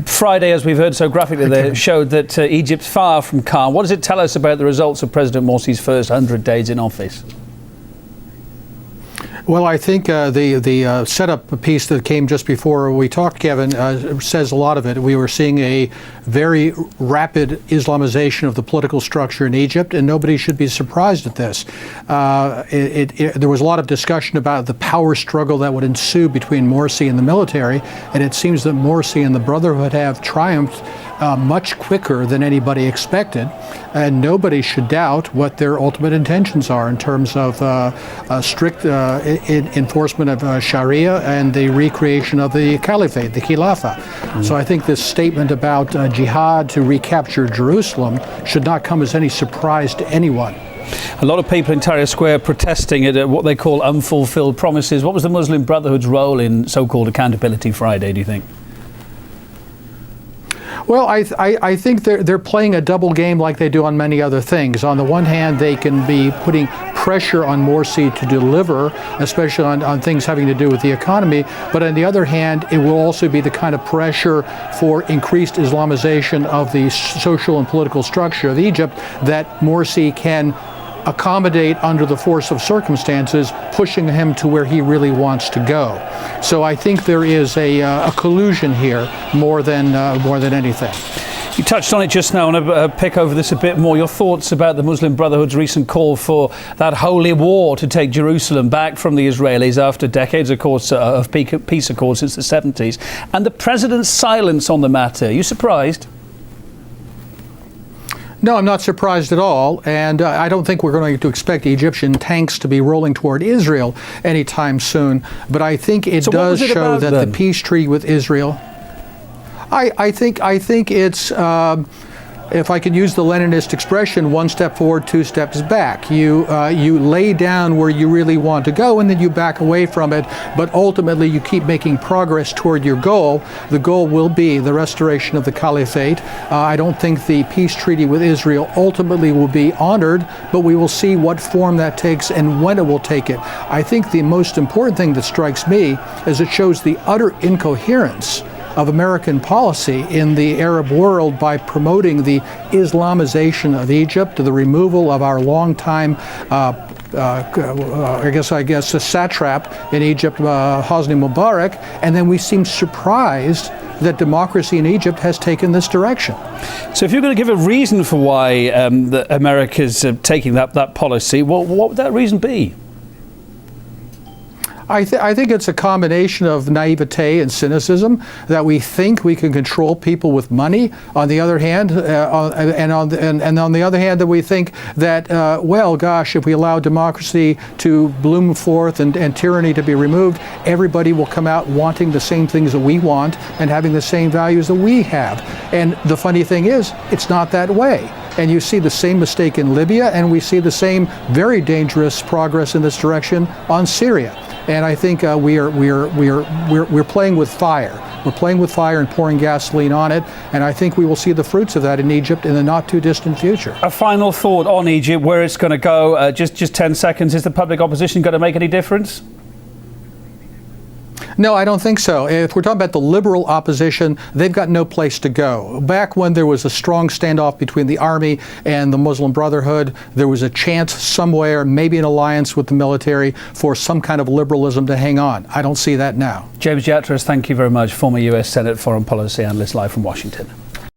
Friday, as we've heard so graphically there, showed that Egypt's far from calm. What does it tell us about the results of President Morsi's first 100 days in office? Well, I think the setup piece that came just before we talked, Kevin, says a lot of it. We were seeing a very rapid Islamization of the political structure in Egypt, and nobody should be surprised at this. There was a lot of discussion about the power struggle that would ensue between Morsi and the military, and it seems that Morsi and the Brotherhood have triumphed much quicker than anybody expected, and nobody should doubt what their ultimate intentions are in terms of strict enforcement of Sharia and the recreation of the caliphate, the Khilafah. So I think this statement about jihad to recapture Jerusalem should not come as any surprise to anyone. A lot of people in Tahrir Square protesting at what they call unfulfilled promises. What was the Muslim Brotherhood's role in so-called Accountability Friday, do you think? Well, I think they're playing a double game like they do on many other things. On the one hand, they can be putting pressure on Morsi to deliver, especially on things having to do with the economy. But on the other hand, it will also be the kind of pressure for increased Islamization of the social and political structure of Egypt that Morsi can accommodate under the force of circumstances, pushing him to where he really wants to go. So I think there is a collusion here more than anything. You touched on it just now. I want to pick over this a bit more. Your thoughts about the Muslim Brotherhood's recent call for that holy war to take Jerusalem back from the Israelis after decades, of course, of peace accords since the 70s, and the president's silence on the matter. Are you surprised? No, I'm not surprised at all, and I don't think we're going to expect Egyptian tanks to be rolling toward Israel anytime soon. But I think it does show that the peace treaty with Israel. I think it's, if I can use the Leninist expression, one step forward, two steps back. You lay down where you really want to go, and then you back away from it. But ultimately, you keep making progress toward your goal. The goal will be the restoration of the caliphate. I don't think the peace treaty with Israel ultimately will be honored, but we will see what form that takes and when it will take it. I think the most important thing that strikes me is it shows the utter incoherence of American policy in the Arab world by promoting the Islamization of Egypt, the removal of our longtime, I guess, a satrap in Egypt, Hosni Mubarak, and then we seem surprised that democracy in Egypt has taken this direction. So if you're going to give a reason for why America's taking that policy, what would that reason be? I think it's a combination of naivete and cynicism, that we think we can control people with money. On the other hand, and on the other hand, that we think that well, gosh, if we allow democracy to bloom forth and tyranny to be removed, everybody will come out wanting the same things that we want and having the same values that we have. And the funny thing is, it's not that way. And you see the same mistake in Libya, and we see the same very dangerous progress in this direction on Syria. And I think we're playing with fire. We're playing with fire and pouring gasoline on it, and I think we will see the fruits of that in Egypt in the not too distant future. A final thought on Egypt, where it's going to go. Just 10 seconds. Is the public opposition going to make any difference? No, I don't think so. If we're talking about the liberal opposition, they've got no place to go. Back when there was a strong standoff between the army and the Muslim Brotherhood, there was a chance somewhere, maybe an alliance with the military, for some kind of liberalism to hang on. I don't see that now. James Yatras, thank you very much. Former US Senate Foreign Policy Analyst, live from Washington.